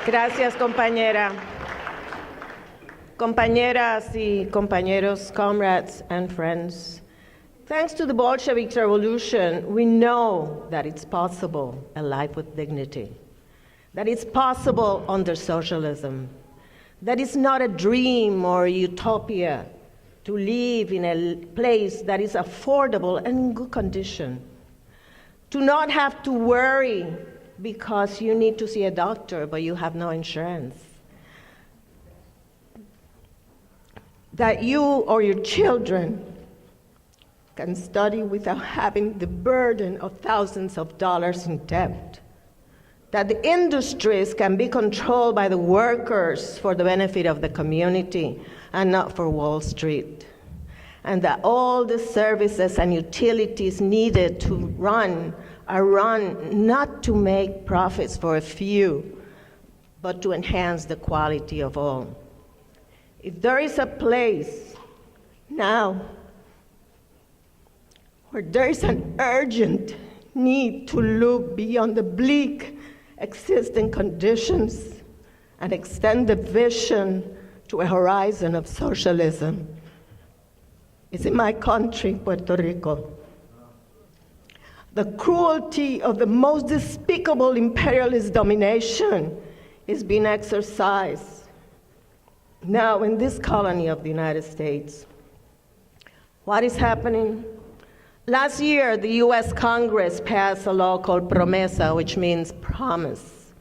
Gracias, compañera. Compañeras y compañeros, comrades and friends, thanks to the Bolshevik revolution, we know that it's possible a life with dignity, that it's possible under socialism, that it's not a dream or a utopia to live in a place that is affordable and in good condition, to not have to worry because you need to see a doctor but you have no insurance, that you or your children can study without having the burden of thousands of dollars in debt, that the industries can be controlled by the workers for the benefit of the community and not for Wall Street, and that all the services and utilities needed to run are run not to make profits for a few, but to enhance the quality of all. If there is a place now where there is an urgent need to look beyond the bleak existing conditions and extend the vision to a horizon of socialism, it's in my country, Puerto Rico. The cruelty of the most despicable imperialist domination is being exercised now in this colony of the United States. What is happening? Last year, the US Congress passed a law called Promesa, which means promise,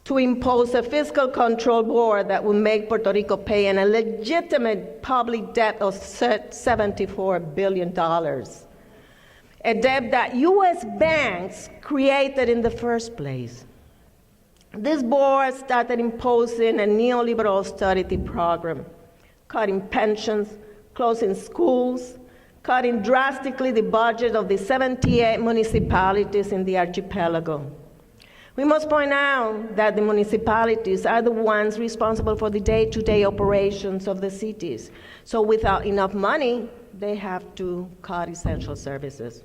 to impose a fiscal control board that would make Puerto Rico pay an illegitimate public debt of $74 billion. A debt that US banks created in the first place. This board started imposing a neoliberal austerity program, cutting pensions, closing schools, cutting drastically the budget of the 78 municipalities in the archipelago. We must point out that the municipalities are the ones responsible for the day-to-day operations of the cities. So without enough money, they have to cut essential services.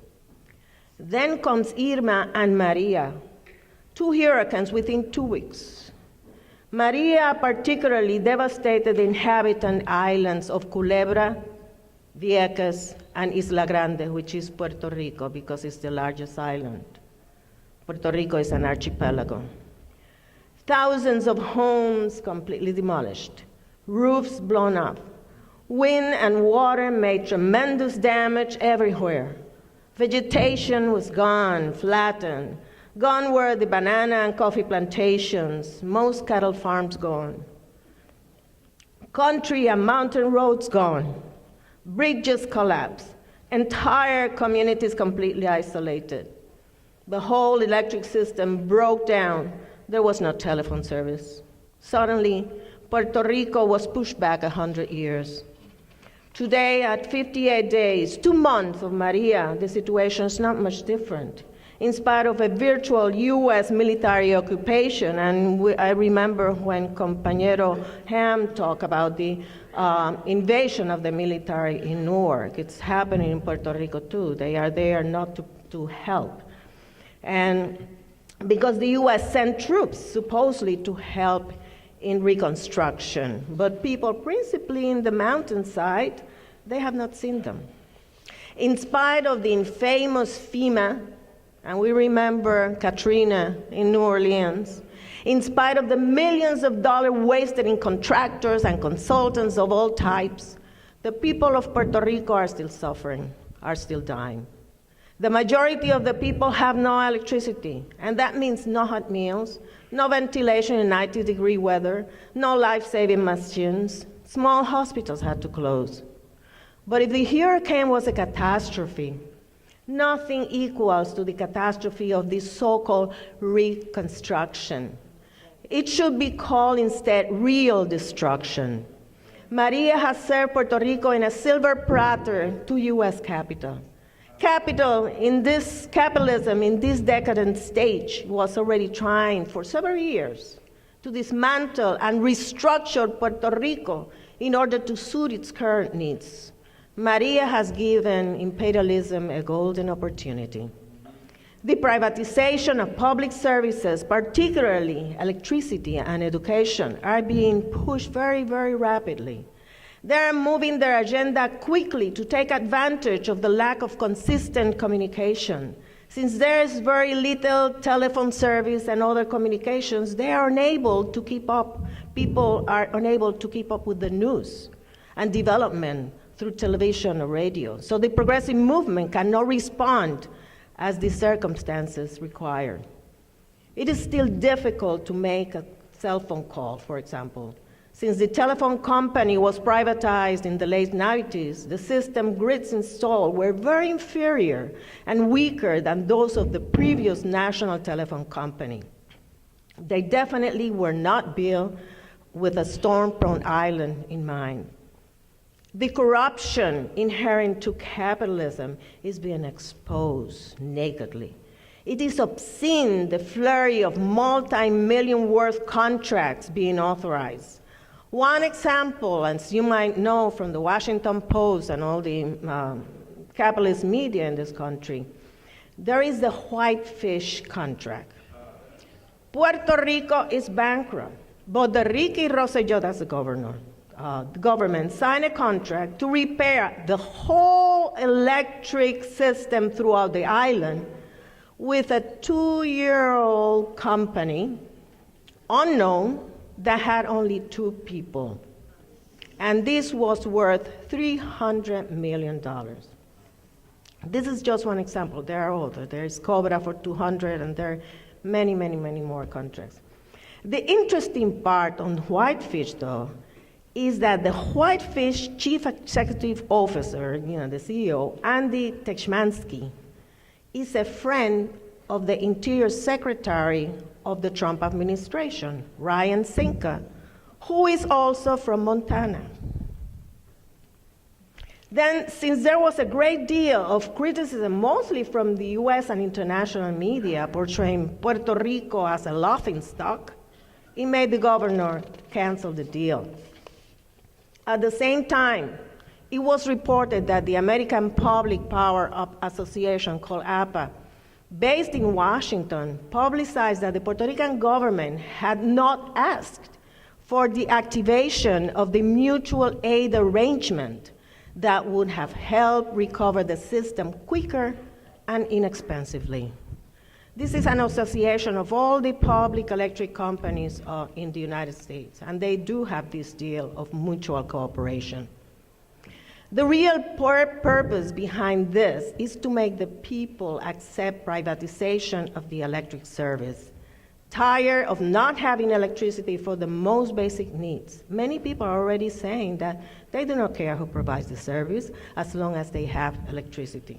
Then comes Irma and Maria, two hurricanes within 2 weeks. Maria particularly devastated the inhabitant islands of Culebra, Vieques, and Isla Grande, which is Puerto Rico because it's the largest island. Puerto Rico is an archipelago. Thousands of homes completely demolished, roofs blown up. Wind and water made tremendous damage everywhere. Vegetation was gone, flattened. Gone were the banana and coffee plantations, most cattle farms gone. Country and mountain roads gone. Bridges collapsed. Entire communities completely isolated. The whole electric system broke down. There was no telephone service. Suddenly, Puerto Rico was pushed back 100 years. Today, at 58 days, 2 months of Maria, the situation is not much different. In spite of a virtual US military occupation, and I remember when Compañero Ham talked about the invasion of the military in Newark. It's happening in Puerto Rico too. They are there not to help. And because the US sent troops supposedly to help in reconstruction, but people principally in the mountainside, they have not seen them. In spite of the infamous FEMA, and we remember Katrina in New Orleans, in spite of the millions of dollars wasted in contractors and consultants of all types, the people of Puerto Rico are still suffering, are still dying. The majority of the people have no electricity, and that means no hot meals, no ventilation in 90-degree weather, no life-saving machines. Small hospitals had to close. But if the hurricane was a catastrophe, nothing equals to the catastrophe of this so-called reconstruction. It should be called instead real destruction. Maria has served Puerto Rico in a silver platter to US capital. Capital in this capitalism, in this decadent stage, was already trying for several years to dismantle and restructure Puerto Rico in order to suit its current needs. Maria has given imperialism a golden opportunity. The privatization of public services, particularly electricity and education, are being pushed very, very rapidly. They're moving their agenda quickly to take advantage of the lack of consistent communication. Since there is very little telephone service and other communications, they are unable to keep up. People are unable to keep up with the news and development through television or radio. So the progressive movement cannot respond as the circumstances require. It is still difficult to make a cell phone call, for example. Since the telephone company was privatized in the late 90s, the system grids installed were very inferior and weaker than those of the previous national telephone company. They definitely were not built with a storm-prone island in mind. The corruption inherent to capitalism is being exposed nakedly. It is obscene, the flurry of multi-million worth contracts being authorized. One example, as you might know from the Washington Post and all the capitalist media in this country, there is the whitefish contract. Puerto Rico is bankrupt, but the Ricky Rosselló, that's the governor, the government signed a contract to repair the whole electric system throughout the island with a 2-year-old company, unknown, that had only 2 people. And this was worth $300 million. This is just one example. There are others. There's Cobra for 200, and there are many, many, many more contracts. The interesting part on Whitefish, though, is that the Whitefish chief executive officer, the CEO, Andy Techmansky, is a friend of the Interior Secretary of the Trump administration, Ryan Zinke, who is also from Montana. Then, since there was a great deal of criticism, mostly from the US and international media, portraying Puerto Rico as a laughingstock, it made the governor cancel the deal. At the same time, it was reported that the American Public Power Association, called APA, based in Washington, publicized that the Puerto Rican government had not asked for the activation of the mutual aid arrangement that would have helped recover the system quicker and inexpensively. This is an association of all the public electric companies in the United States, and they do have this deal of mutual cooperation. The real purpose behind this is to make the people accept privatization of the electric service. Tired of not having electricity for the most basic needs, many people are already saying that they do not care who provides the service as long as they have electricity.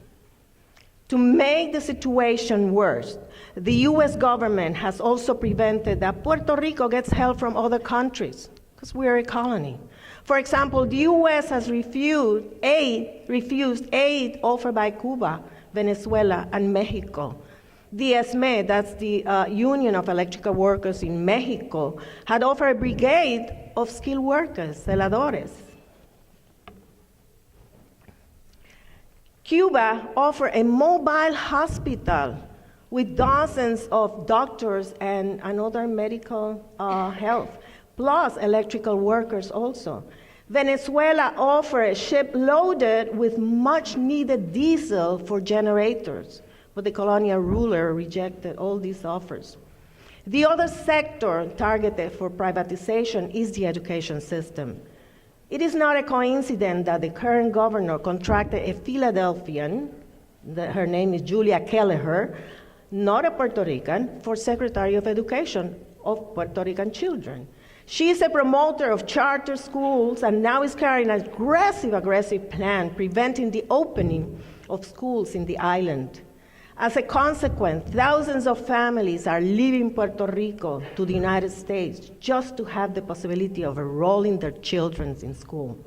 To make the situation worse, the US government has also prevented that Puerto Rico gets help from other countries, because we are a colony. For example, the US has refused aid offered by Cuba, Venezuela, and Mexico. The ESME, that's the Union of Electrical Workers in Mexico, had offered a brigade of skilled workers, celadores. Cuba offered a mobile hospital with dozens of doctors and other medical help, plus electrical workers also. Venezuela offered a ship loaded with much needed diesel for generators, but the colonial ruler rejected all these offers. The other sector targeted for privatization is the education system. It is not a coincidence that the current governor contracted a Philadelphian, her name is Julia Kelleher, not a Puerto Rican, for Secretary of Education of Puerto Rican children. She is a promoter of charter schools and now is carrying an aggressive plan preventing the opening of schools in the island. As a consequence, thousands of families are leaving Puerto Rico to the United States just to have the possibility of enrolling their children in school.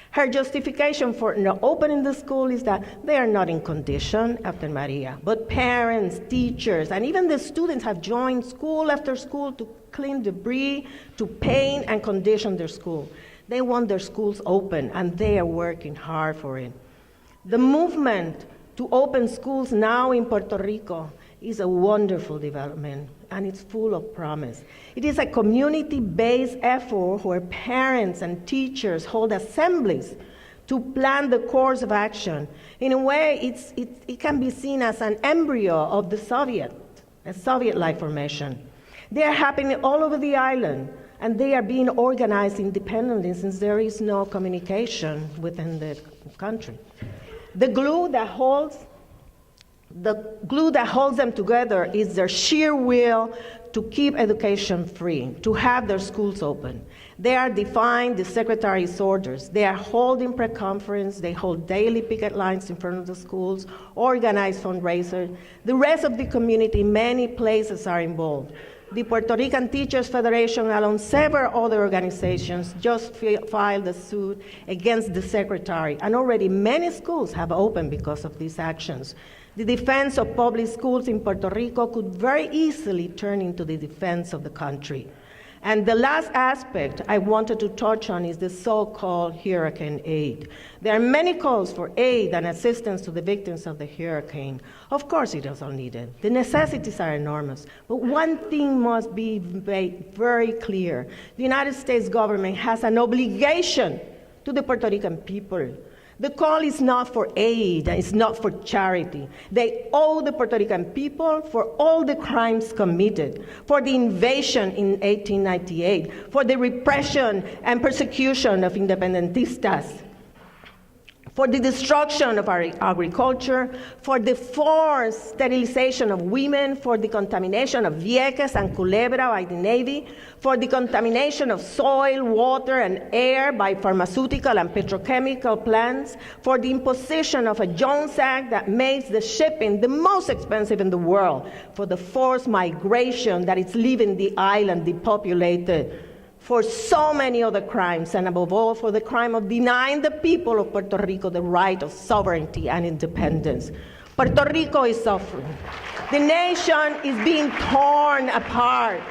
Her justification for not opening the school is that they are not in condition after Maria, but parents, teachers, and even the students have joined school after school to clean debris, to paint and condition their school. They want their schools open, and they are working hard for it. The movement to open schools now in Puerto Rico is a wonderful development, and it's full of promise. It is a community-based effort where parents and teachers hold assemblies to plan the course of action. In a way, it can be seen as an embryo of the Soviet-like formation. They are happening all over the island, and they are being organized independently since there is no communication within the country. The glue that holds them together is their sheer will to keep education free, to have their schools open. They are defying the secretary's orders. They are holding pre-conference. They hold daily picket lines in front of the schools, organize fundraisers. The rest of the community, many places are involved. The Puerto Rican Teachers Federation, along several other organizations, just filed a suit against the secretary, and already many schools have opened because of these actions. The defense of public schools in Puerto Rico could very easily turn into the defense of the country. And the last aspect I wanted to touch on is the so-called hurricane aid. There are many calls for aid and assistance to the victims of the hurricane. Of course it is all needed. The necessities are enormous. But one thing must be made very clear. The United States government has an obligation to the Puerto Rican people. The call is not for aid, it's not for charity. They owe the Puerto Rican people for all the crimes committed, for the invasion in 1898, for the repression and persecution of independentistas, for the destruction of our agriculture, for the forced sterilization of women, for the contamination of Vieques and Culebra by the Navy, for the contamination of soil, water, and air by pharmaceutical and petrochemical plants, for the imposition of a Jones Act that makes the shipping the most expensive in the world, for the forced migration that is leaving the island depopulated, for so many other crimes, and above all, for the crime of denying the people of Puerto Rico the right of sovereignty and independence. Puerto Rico is suffering. The nation is being torn apart.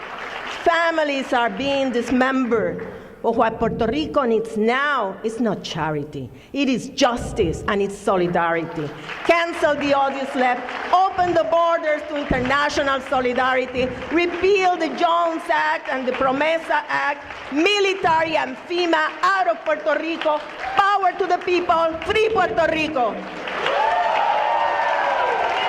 Families are being dismembered. But what Puerto Rico needs now is not charity. It is justice and it's solidarity. Cancel the odious left, open the borders to international solidarity, repeal the Jones Act and the Promesa Act, military and FEMA out of Puerto Rico, power to the people, free Puerto Rico.